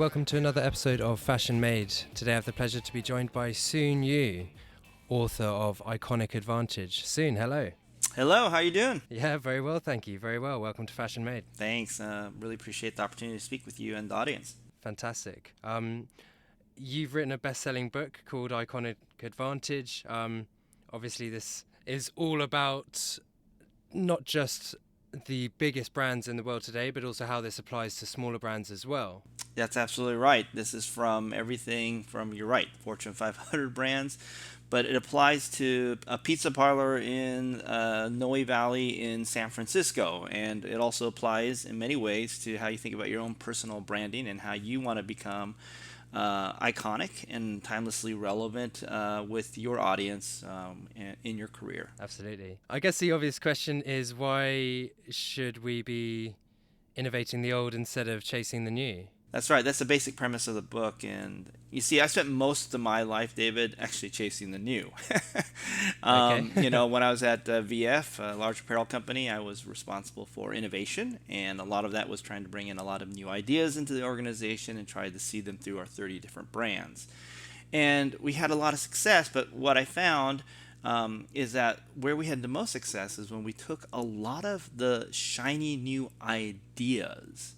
welcome to another episode of Fashion Made. Today I have the pleasure to be joined by Soon Yu, author of Iconic Advantage. Soon, hello. Hello, how you doing? Yeah, very well, thank you. Very well. Welcome to Fashion Made. Thanks. Really appreciate the opportunity to speak with you and the audience. Fantastic. You've written a best-selling book called Iconic Advantage. Obviously, this is all about not just the biggest brands in the world today, but also how this applies to smaller brands as well. That's absolutely right. This is from everything from, you're right, Fortune 500 brands, but it applies to a pizza parlor in Noe Valley in San Francisco. And it also applies in many ways to how you think about your own personal branding and how you want to become iconic and timelessly relevant with your audience in your career. Absolutely. I guess the obvious question is, why should we be innovating the old instead of chasing the new? That's right. That's the basic premise of the book. And you see, I spent most of my life, David, actually chasing the new. When I was at VF, a large apparel company, I was responsible for innovation. And a lot of that was trying to bring in a lot of new ideas into the organization and try to see them through our 30 different brands. And we had a lot of success. But what I found is that where we had the most success is when we took a lot of the shiny new ideas,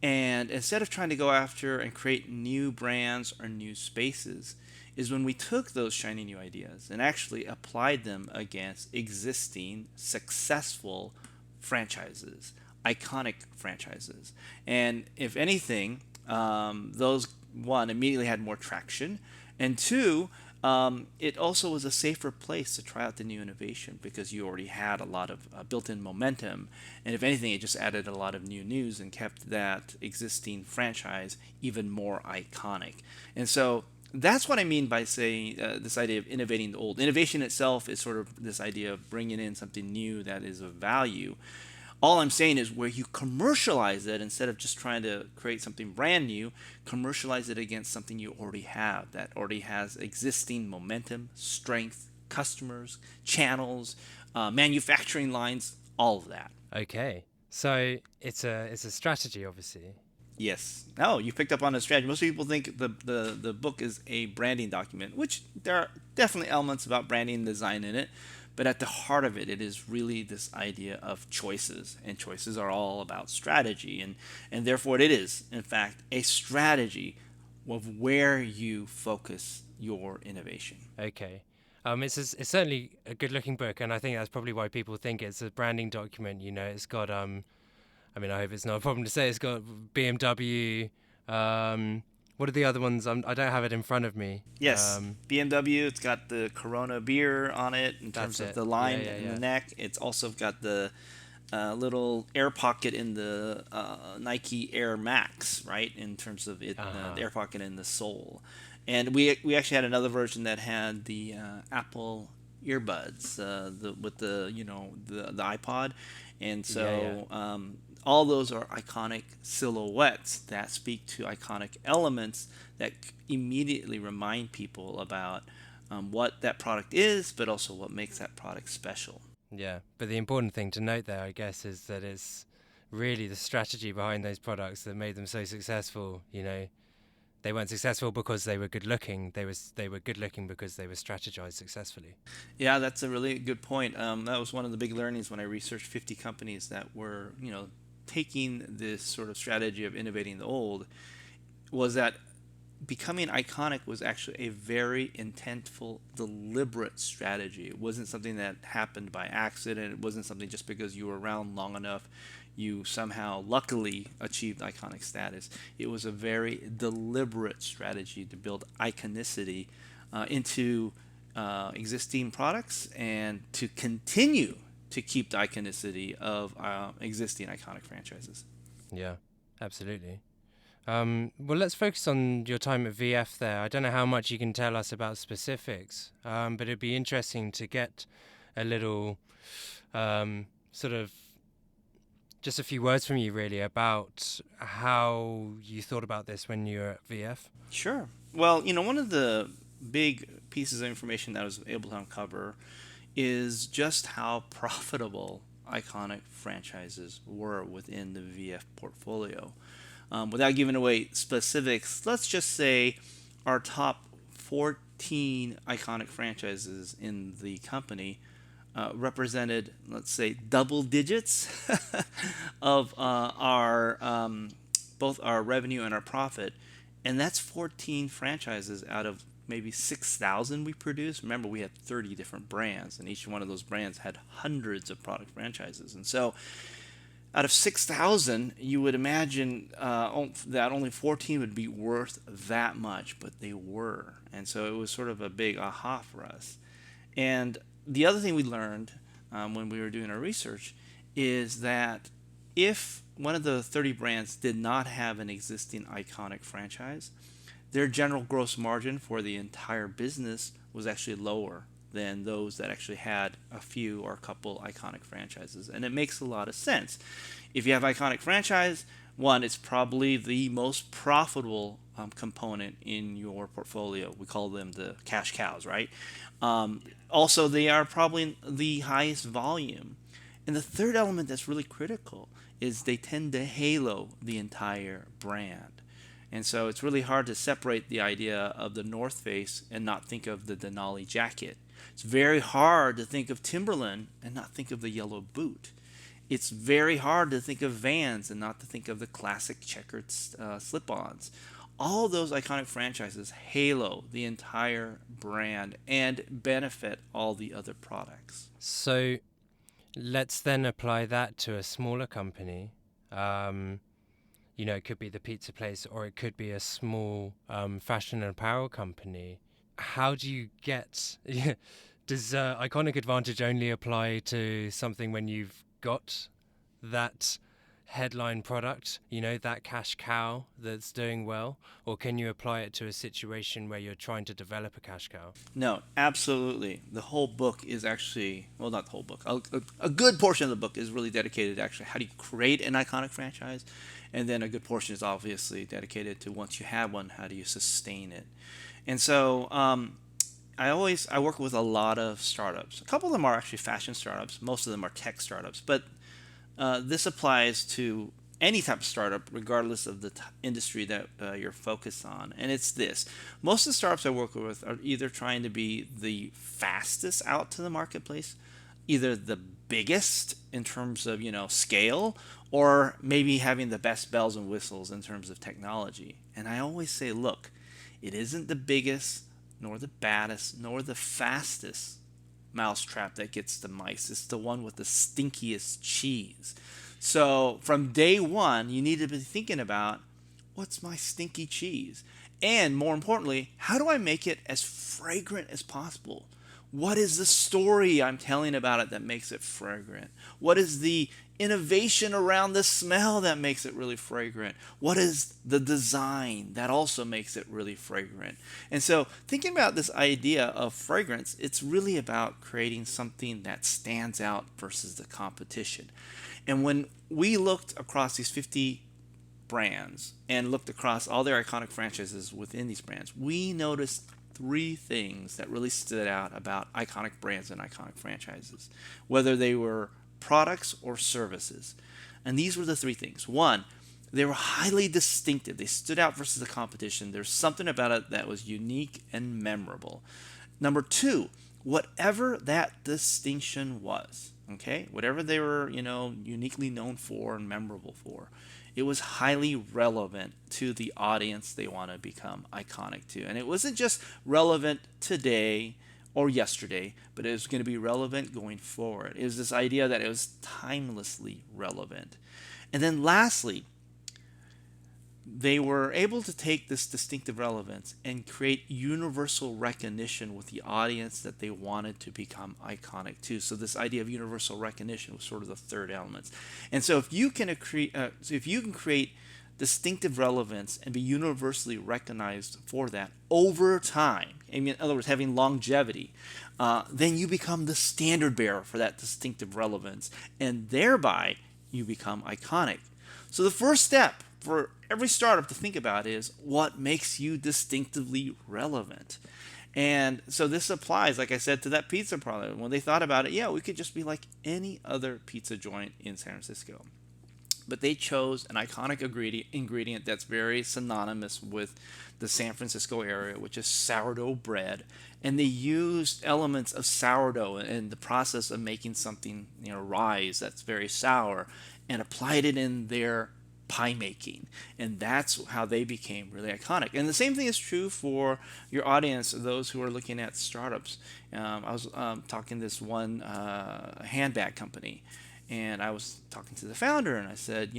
and instead of trying to go after and create new brands or new spaces, is when we took those shiny new ideas and actually applied them against existing successful franchises, iconic franchises. And if anything, those, one, immediately had more traction, and two, it also was a safer place to try out the new innovation because you already had a lot of built-in momentum. And if anything, it just added a lot of new news and kept that existing franchise even more iconic. And so that's what I mean by saying this idea of innovating the old. Innovation itself is sort of this idea of bringing in something new that is of value. All I'm saying is where you commercialize it, instead of just trying to create something brand new, commercialize it against something you already have that already has existing momentum, strength, customers, channels, manufacturing lines, all of that. Okay, so it's a strategy, obviously. Yes. No, you picked up on a strategy. Most people think the book is a branding document, which there are definitely elements about branding and design in it. But at the heart of it, it is really this idea of choices. And choices are all about strategy. And therefore, it is, in fact, a strategy of where you focus your innovation. Okay. It's certainly a good-looking book, and I think that's probably why people think it's a branding document. You know, it's got, I hope it's not a problem to say, it's got BMW, what are the other ones? I don't have it in front of me. Yes, BMW. It's got the Corona beer on it in terms of the line in the neck. It's also got the little air pocket in the Nike Air Max, right? In terms of it, the air pocket in the sole. And we actually had another version that had the Apple earbuds, with the iPod, and so. All those are iconic silhouettes that speak to iconic elements that immediately remind people about what that product is, but also what makes that product special. Yeah, but the important thing to note there, I guess, is that it's really the strategy behind those products that made them so successful. You know, they weren't successful because they were good looking. They were good looking because they were strategized successfully. Yeah, that's a really good point. That was one of the big learnings when I researched 50 companies that were, taking this sort of strategy of innovating the old, was that becoming iconic was actually a very intentful, deliberate strategy. It wasn't something that happened by accident. It wasn't something just because you were around long enough you somehow luckily achieved iconic status. It was a very deliberate strategy to build iconicity into existing products and to continue to keep the iconicity of existing iconic franchises. Yeah, absolutely. Well, let's focus on your time at VF there. I don't know how much you can tell us about specifics, but it'd be interesting to get a little sort of just a few words from you, really, about how you thought about this when you were at VF. Sure. Well, one of the big pieces of information that I was able to uncover is just how profitable iconic franchises were within the VF portfolio. Without giving away specifics, let's just say our top 14 iconic franchises in the company represented, let's say, double digits of our both our revenue and our profit, and that's 14 franchises out of maybe 6,000 we produced. Remember, we had 30 different brands, and each one of those brands had hundreds of product franchises. And so, out of 6,000, you would imagine that only 14 would be worth that much, but they were. And so, it was sort of a big aha for us. And the other thing we learned when we were doing our research is that if one of the 30 brands did not have an existing iconic franchise, their general gross margin for the entire business was actually lower than those that actually had a few or a couple iconic franchises. And it makes a lot of sense. If you have iconic franchise, one, it's probably the most profitable component in your portfolio. We call them the cash cows, right? Also, they are probably the highest volume. And the third element that's really critical is they tend to halo the entire brand. And so it's really hard to separate the idea of the North Face and not think of the Denali jacket. It's very hard to think of Timberland and not think of the yellow boot. It's very hard to think of Vans and not to think of the classic checkered slip-ons. All those iconic franchises halo the entire brand and benefit all the other products. So let's then apply that to a smaller company. It could be the pizza place, or it could be a small fashion and apparel company. How do you get... Does iconic advantage only apply to something when you've got that headline product, that cash cow that's doing well? Or can you apply it to a situation where you're trying to develop a cash cow? No, absolutely. The whole book is actually, well, not the whole book. A good portion of the book is really dedicated to actually how do you create an iconic franchise. And then a good portion is obviously dedicated to once you have one, how do you sustain it? And so I work with a lot of startups. A couple of them are actually fashion startups. Most of them are tech startups. But this applies to any type of startup, regardless of the industry that you're focused on. And it's this. Most of the startups I work with are either trying to be the fastest out to the marketplace, either the biggest in terms of, scale, or maybe having the best bells and whistles in terms of technology. And I always say, look, it isn't the biggest, nor the baddest, nor the fastest mousetrap that gets the mice. It's the one with the stinkiest cheese. So from day one, you need to be thinking about, what's my stinky cheese? And more importantly, how do I make it as fragrant as possible? What is the story I'm telling about it that makes it fragrant? What is the innovation around the smell that makes it really fragrant? What is the design that also makes it really fragrant? And so thinking about this idea of fragrance, it's really about creating something that stands out versus the competition. And when we looked across these 50 brands and looked across all their iconic franchises within these brands, we noticed three things that really stood out about iconic brands and iconic franchises, whether they were products or services. And these were the three things. One, they were highly distinctive. They stood out versus the competition. There's something about it that was unique and memorable. Number two, whatever that distinction was, okay, whatever they were, uniquely known for and memorable for, it was highly relevant to the audience they want to become iconic to. And it wasn't just relevant today or yesterday, but it was going to be relevant going forward. It was this idea that it was timelessly relevant. And then lastly, they were able to take this distinctive relevance and create universal recognition with the audience that they wanted to become iconic to. So this idea of universal recognition was sort of the third element. And so if you can create distinctive relevance and be universally recognized for that over time, in other words, having longevity, then you become the standard bearer for that distinctive relevance, and thereby you become iconic. So the first step for every startup to think about is what makes you distinctively relevant. And so this applies, like I said, to that pizza parlor. When they thought about it, we could just be like any other pizza joint in San Francisco. but they chose an iconic ingredient that's very synonymous with the San Francisco area, which is sourdough bread. And they used elements of sourdough in the process of making something, rise that's very sour, and applied it in their pie making. And that's how they became really iconic. And the same thing is true for your audience, those who are looking at startups. I was talking to this one handbag company, and I was talking to the founder, and I said,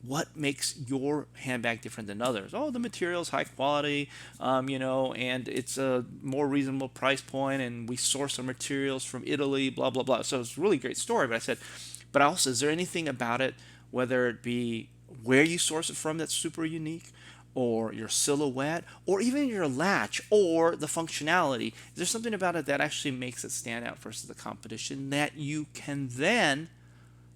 what makes your handbag different than others? Oh, the material's high quality, and it's a more reasonable price point, and we source our materials from Italy, blah, blah, blah. So it's a really great story. But I said, but also, is there anything about it, whether it be where you source it from that's super unique, or your silhouette, or even your latch, or the functionality? Is there something about it that actually makes it stand out versus the competition that you can then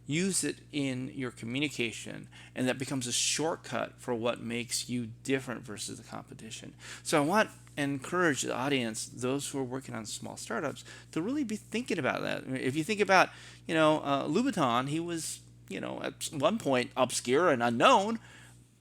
use it in your communication, and that becomes a shortcut for what makes you different versus the competition? So I want to encourage the audience, those who are working on small startups, to really be thinking about that. If you think about, Louboutin, he was, at one point obscure and unknown,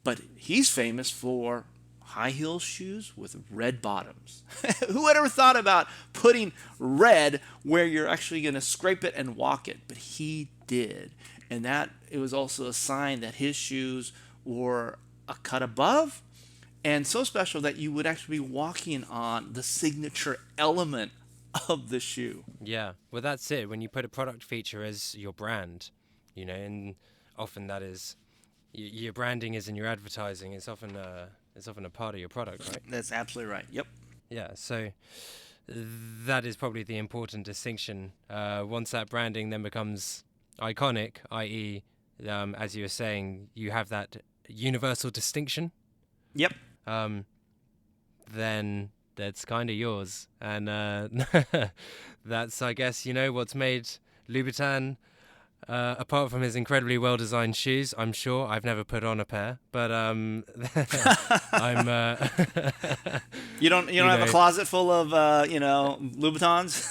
but he's famous for high heel shoes with red bottoms. Who had ever thought about putting red where you're actually going to scrape it and walk it? But he did. And that it was also a sign that his shoes were a cut above, and so special that you would actually be walking on the signature element of the shoe. Yeah, well, that's it. When you put a product feature as your brand, and often that is your branding is in your advertising. It's often a part of your product, right? That's absolutely right. Yep. Yeah, so that is probably the important distinction. Once that branding then becomes iconic, i.e., as you were saying, you have that universal distinction. Yep. Then that's kind of yours, and that's, I guess, what's made Louboutin. Apart from his incredibly well-designed shoes, I'm sure I've never put on a pair, but I'm. You don't have a closet full of Louboutins?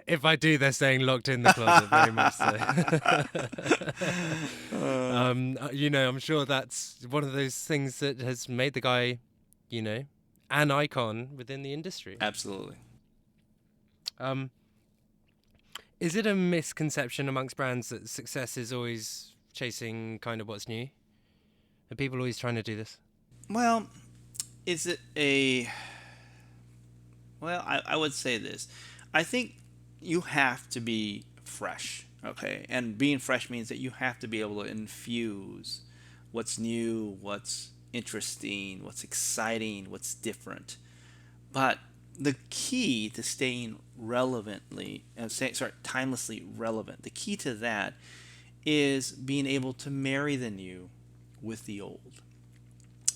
If I do, they're staying locked in the closet, very much so. I'm sure that's one of those things that has made the guy, an icon within the industry. Absolutely. Is it a misconception amongst brands that success is always chasing kind of what's new? Are people always trying to do this? Well, is it I would say this. I think you have to be fresh, okay? And being fresh means that you have to be able to infuse what's new, what's interesting, what's exciting, what's different. But the key to staying timelessly relevant, the key to that is being able to marry the new with the old.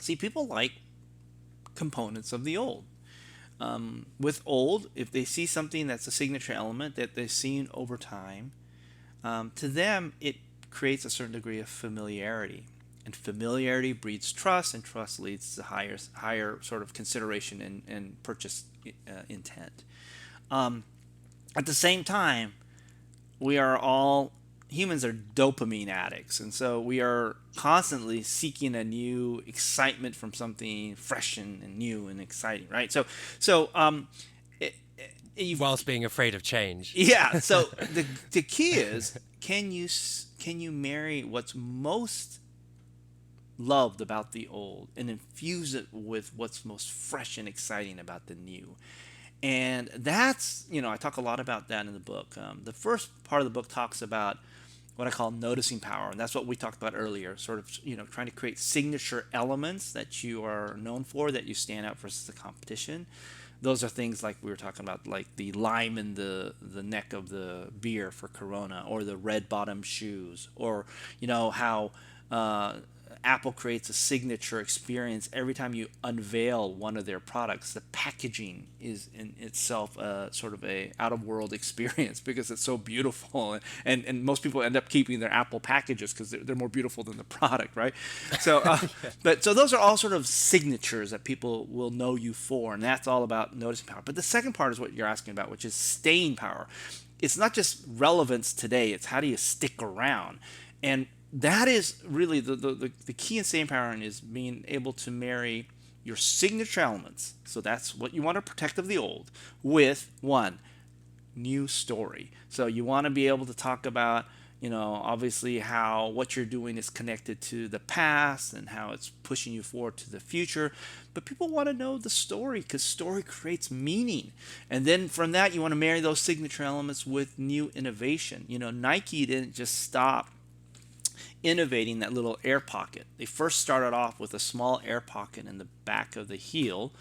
See, people like components of the old. With old, if they see something that's a signature element that they've seen over time, to them it creates a certain degree of familiarity. And familiarity breeds trust, and trust leads to higher sort of consideration and purchase intent. At the same time, humans are dopamine addicts, and so we are constantly seeking a new excitement from something fresh and new and exciting, right? Whilst being afraid of change. Yeah. So the key is, can you marry what's most loved about the old and infuse it with what's most fresh and exciting about the new? And that's, I talk a lot about that in the book. The first part of the book talks about what I call noticing power, and that's what we talked about earlier, sort of, trying to create signature elements that you are known for, that you stand out versus the competition. Those are things like we were talking about, like the lime in the neck of the beer for Corona, or the red bottom shoes, or, how Apple creates a signature experience every time you unveil one of their products. The packaging is in itself sort of a out-of-world experience because it's so beautiful, and most people end up keeping their Apple packages because they're more beautiful than the product, right? So, so those are all sort of signatures that people will know you for, and that's all about noticing power. But the second part is what you're asking about, which is staying power. It's not just relevance today; it's how do you stick around. And that is really the key in staying power is being able to marry your signature elements. So that's what you want to protect of the old with one new story. So you want to be able to talk about, obviously how what you're doing is connected to the past and how it's pushing you forward to the future. But people want to know the story because story creates meaning. And then from that, you want to marry those signature elements with new innovation. Nike didn't just stop innovating that little air pocket. They first started off with a small air pocket in the back of the heel.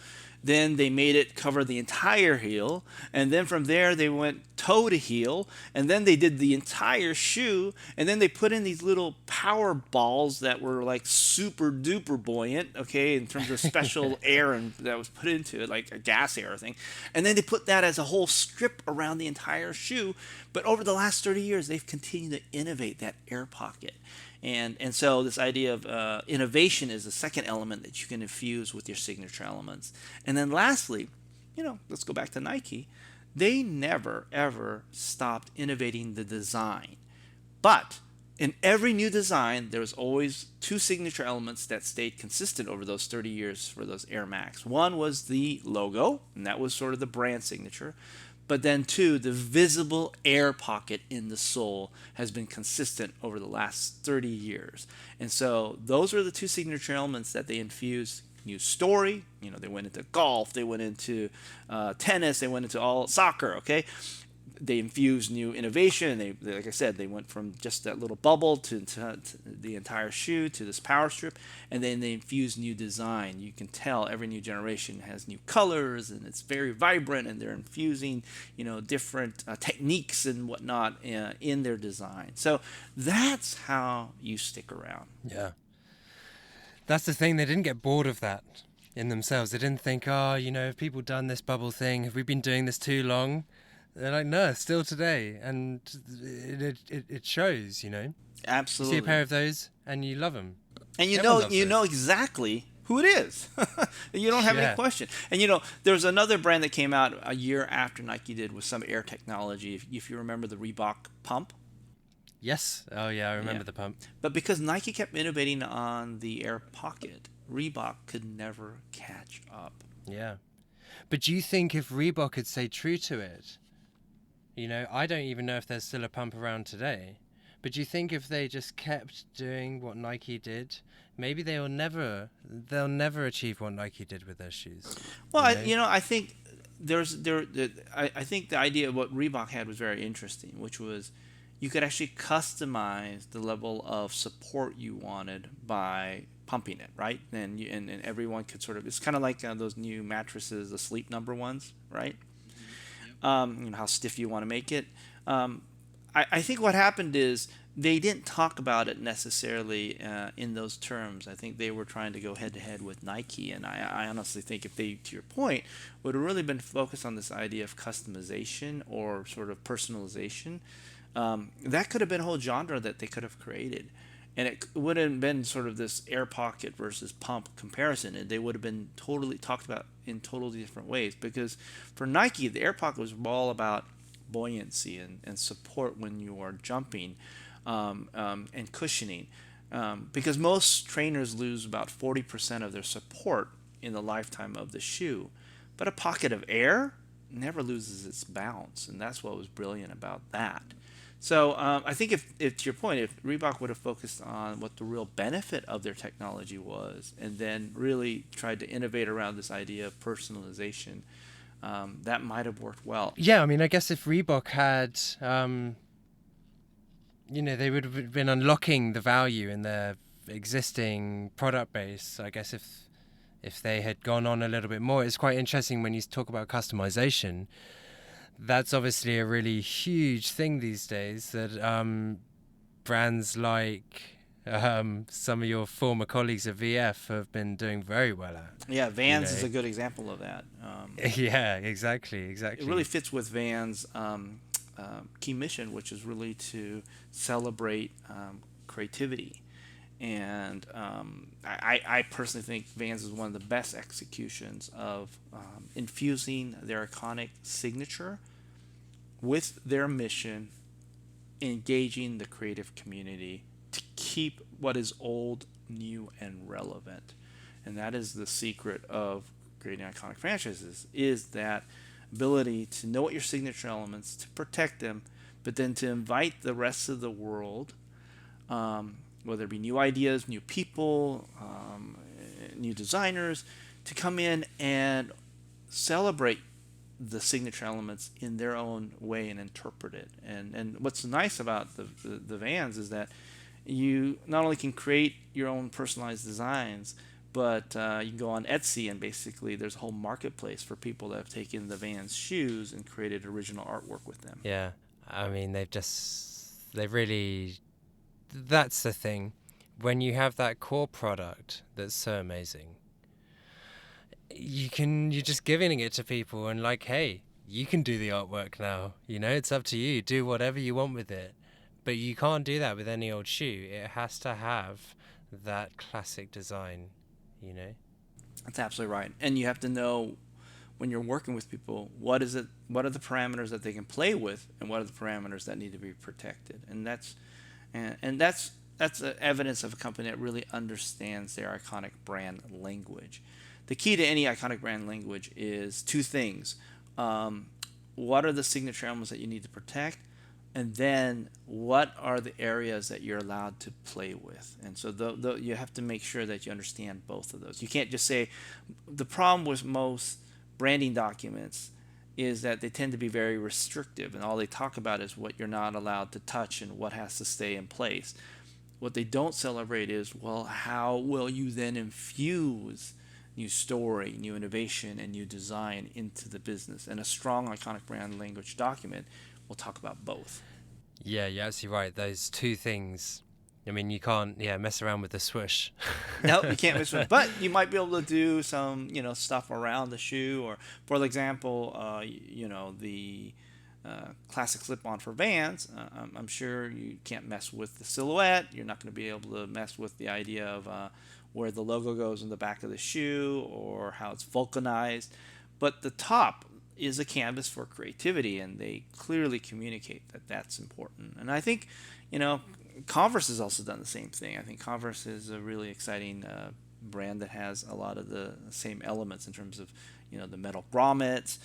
Then they made it cover the entire heel. And then from there, they went toe to heel. And then they did the entire shoe. And then they put in these little power balls that were like super duper buoyant, okay, in terms of special air that was put into it, like a gas air thing. And then they put that as a whole strip around the entire shoe. But over the last 30 years, they've continued to innovate that air pocket. And so this idea of innovation is the second element that you can infuse with your signature elements. And then lastly, let's go back to Nike. They never, ever stopped innovating the design. But in every new design, there was always two signature elements that stayed consistent over those 30 years for those Air Max. One was the logo, and that was sort of the brand signature. But then, two, the visible air pocket in the sole has been consistent over the last 30 years. And so those are the two signature elements that they infused new story. They went into golf, they went into tennis, they went into all soccer, okay? They infused new innovation. They, like I said, they went from just that little bubble to the entire shoe to this power strip, and then they infused new design. You can tell every new generation has new colors, and it's very vibrant, and they're infusing, different techniques and whatnot in their design. So that's how you stick around. Yeah. That's the thing. They didn't get bored of that in themselves. They didn't think, have people done this bubble thing? Have we been doing this too long? They're like, no, still today. And it shows, Absolutely. You see a pair of those and you love them. And you know exactly who it is. You don't have any question. And there's another brand that came out a year after Nike did with some air technology. If you remember the Reebok pump. Yes. Oh yeah, I remember the pump. But because Nike kept innovating on the air pocket, Reebok could never catch up. Yeah. But do you think if Reebok had stayed true to it, I don't even know if there's still a pump around today. But do you think if they just kept doing what Nike did, maybe they'll never achieve what Nike did with their shoes? Well, I think I think the idea of what Reebok had was very interesting, which was you could actually customize the level of support you wanted by pumping it, right? And everyone could sort of, it's kind of like those new mattresses, the Sleep Number ones, right? How stiff you want to make it. I think what happened is they didn't talk about it necessarily in those terms. I think they were trying to go head to head with Nike, and I honestly think if they, to your point, would have really been focused on this idea of customization or sort of personalization, that could have been a whole genre that they could have created. And it would have been sort of this air pocket versus pump comparison. And they would have been totally talked about in totally different ways. Because for Nike, the air pocket was all about buoyancy and support when you are jumping and cushioning. Because most trainers lose about 40% of their support in the lifetime of the shoe. But a pocket of air never loses its bounce. And that's what was brilliant about that. So I think if to your point, if Reebok would have focused on what the real benefit of their technology was and then really tried to innovate around this idea of personalization, that might have worked well. Yeah, I mean, I guess if Reebok had, they would have been unlocking the value in their existing product base. I guess if they had gone on a little bit more, it's quite interesting when you talk about customization. That's obviously a really huge thing these days that brands like some of your former colleagues at VF have been doing very well at. Yeah, Vans is a good example of that. Yeah, exactly. It really fits with Vans' key mission, which is really to celebrate creativity. And I personally think Vans is one of the best executions of infusing their iconic signature with their mission, engaging the creative community to keep what is old, new, and relevant. And that is the secret of creating iconic franchises, is that ability to know what your signature elements, to protect them, but then to invite the rest of the world, whether it be new ideas, new people, new designers, to come in and celebrate the signature elements in their own way and interpret it. And what's nice about the Vans is that you not only can create your own personalized designs, but you can go on Etsy and basically there's a whole marketplace for people that have taken the Vans shoes and created original artwork with them. Yeah, I mean, they've really, that's the thing. When you have that core product that's so amazing, you're just giving it to people and like, hey, you can do the artwork now. You know, it's up to you. Do whatever you want with it. But you can't do that with any old shoe. It has to have that classic design, you know? That's absolutely right. And you have to know when you're working with people, what are the parameters that they can play with and what are the parameters that need to be protected. And that's evidence of a company that really understands their iconic brand language. The key to any iconic brand language is two things. What are the signature elements that you need to protect? And then what are the areas that you're allowed to play with? And so you have to make sure that you understand both of those. You can't just say, the problem with most branding documents is that they tend to be very restrictive, and all they talk about is what you're not allowed to touch and what has to stay in place. What they don't celebrate is, well, how will you then infuse new story, new innovation, and new design into the business? And a strong iconic brand language document will talk about both. Yeah, you're absolutely right. Those two things. I mean, you can't, mess around with the swoosh. No, you can't miss it. But you might be able to do some, stuff around the shoe, or, for example, the classic slip-on for Vans. I'm sure you can't mess with the silhouette. You're not going to be able to mess with the idea of where the logo goes in the back of the shoe or how it's vulcanized. But the top is a canvas for creativity, and they clearly communicate that that's important. And I think, Converse has also done the same thing. I think Converse is a really exciting brand that has a lot of the same elements in terms of, the metal grommets,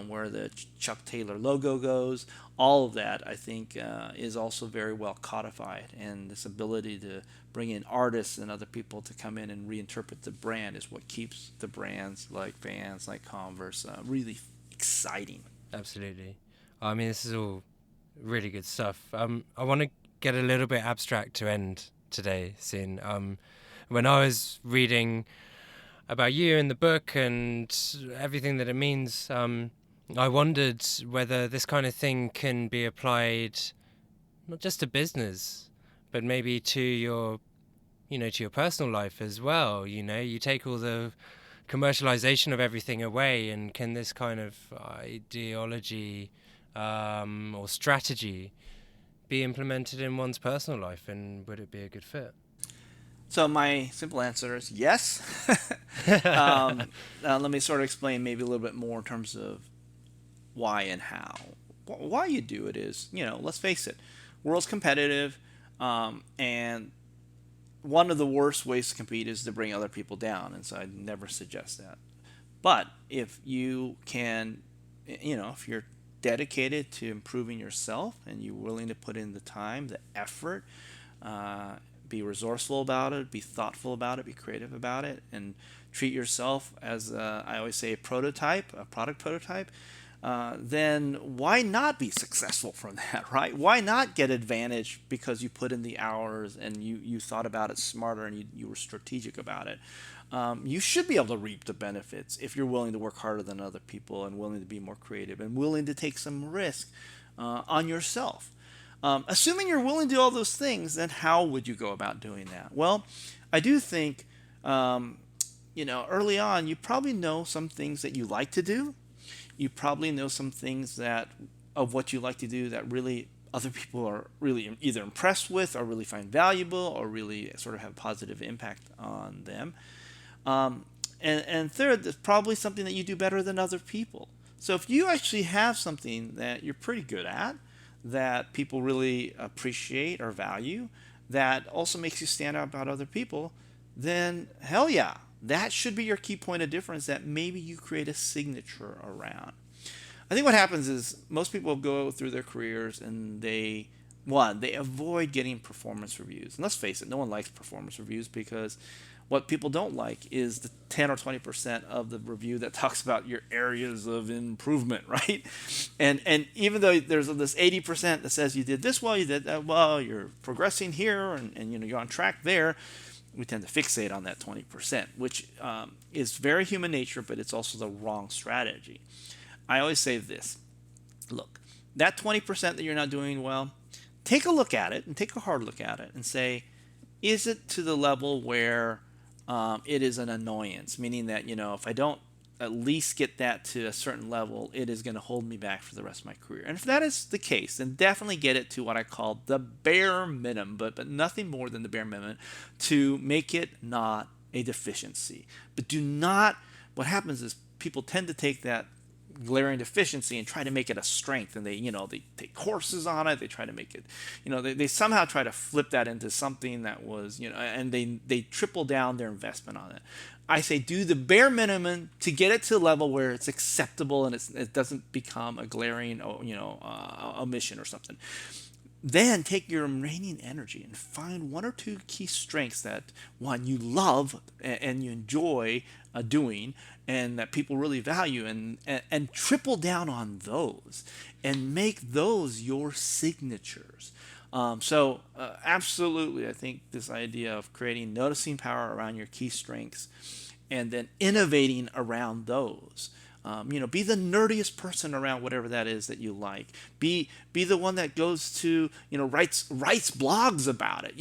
where the Chuck Taylor logo goes. All of that, I think, is also very well codified. And this ability to bring in artists and other people to come in and reinterpret the brand is what keeps the brands like Vans, like Converse, really exciting. Absolutely. I mean, this is all really good stuff. I want to get a little bit abstract to end today soon. When I was reading about you in the book and everything that it means, I wondered whether this kind of thing can be applied not just to business, but maybe to your, to your personal life as well. You take all the commercialization of everything away, and can this kind of ideology or strategy be implemented in one's personal life, and would it be a good fit? So my simple answer is yes. Let me sort of explain maybe a little bit more in terms of why and how. Why you do it is, let's face it, world's competitive, and one of the worst ways to compete is to bring other people down, and so I'd never suggest that. But if you can, if you're dedicated to improving yourself and you're willing to put in the time, the effort, be resourceful about it, be thoughtful about it, be creative about it, and treat yourself as, I always say, a product prototype, then why not be successful from that, right? Why not get advantage because you put in the hours and you thought about it smarter and you were strategic about it? You should be able to reap the benefits if you're willing to work harder than other people and willing to be more creative and willing to take some risk on yourself. Assuming you're willing to do all those things, then how would you go about doing that? Well, I do think, early on, you probably know some things that you like to do. You probably know some things of what you like to do that really other people are really either impressed with or really find valuable or really sort of have a positive impact on them. And third, there's probably something that you do better than other people. So if you actually have something that you're pretty good at, that people really appreciate or value, that also makes you stand out about other people, then hell yeah, that should be your key point of difference that maybe you create a signature around. I think what happens is most people go through their careers and they avoid getting performance reviews. And let's face it, no one likes performance reviews, because what people don't like is the 10 or 20% of the review that talks about your areas of improvement, right? And even though there's this 80% that says you did this well, you did that well, you're progressing here, and you're on track there, we tend to fixate on that 20%, which is very human nature, but it's also the wrong strategy. I always say this: look, that 20% that you're not doing well, take a look at it and take a hard look at it and say, is it to the level where it is an annoyance? Meaning that, if I don't at least get that to a certain level, it is going to hold me back for the rest of my career. And if that is the case, then definitely get it to what I call the bare minimum, but nothing more than the bare minimum, to make it not a deficiency. But do not, what happens is people tend to take that glaring deficiency and try to make it a strength, and they take courses on it, they try to make it, they somehow try to flip that into something that was, and they triple down their investment on it. I say do the bare minimum to get it to a level where it's acceptable and it doesn't become a glaring omission or something. Then take your remaining energy and find one or two key strengths that, one, you love and you enjoy doing, and that people really value, and triple down on those and make those your signatures. Absolutely, I think this idea of creating noticing power around your key strengths and then innovating around those. Be the nerdiest person around whatever that is that you like. Be the one that goes to, writes blogs about it.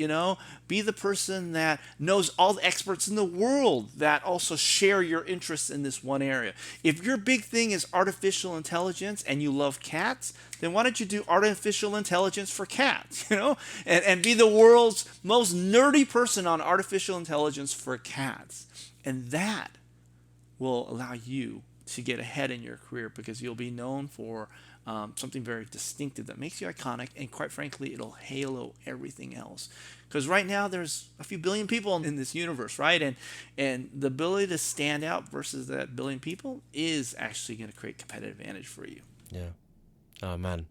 Be the person that knows all the experts in the world that also share your interests in this one area. If your big thing is artificial intelligence and you love cats, then why don't you do artificial intelligence for cats? And be the world's most nerdy person on artificial intelligence for cats. And that will allow you to get ahead in your career, because you'll be known for something very distinctive that makes you iconic, and quite frankly, it'll halo everything else. Because right now there's a few billion people in this universe, right? And the ability to stand out versus that billion people is actually going to create competitive advantage for you. Yeah. Oh man,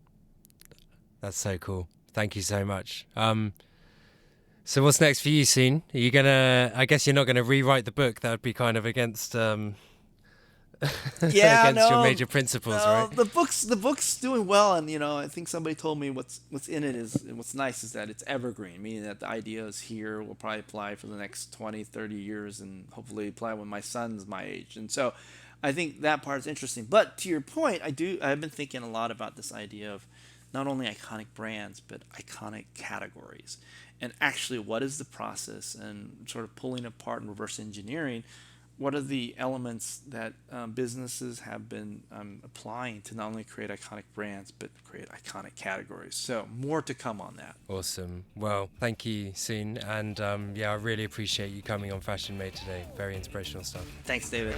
that's so cool. Thank you so much. So what's next for you, Scene? Are you gonna? I guess you're not gonna rewrite the book. That would be kind of against. Against your major principles, right? The book's doing well, and I think somebody told me what's in it is, and what's nice is that it's evergreen, meaning that the ideas here will probably apply for the next 20, 30 years, and hopefully apply when my son's my age. And so I think that part is interesting. But to your point, I've been thinking a lot about this idea of not only iconic brands, but iconic categories. And actually, what is the process, and sort of pulling apart and reverse engineering what are the elements that businesses have been applying to not only create iconic brands, but create iconic categories. So more to come on that. Awesome. Well, thank you, Soon. And I really appreciate you coming on Fashion Made today. Very inspirational stuff. Thanks, David.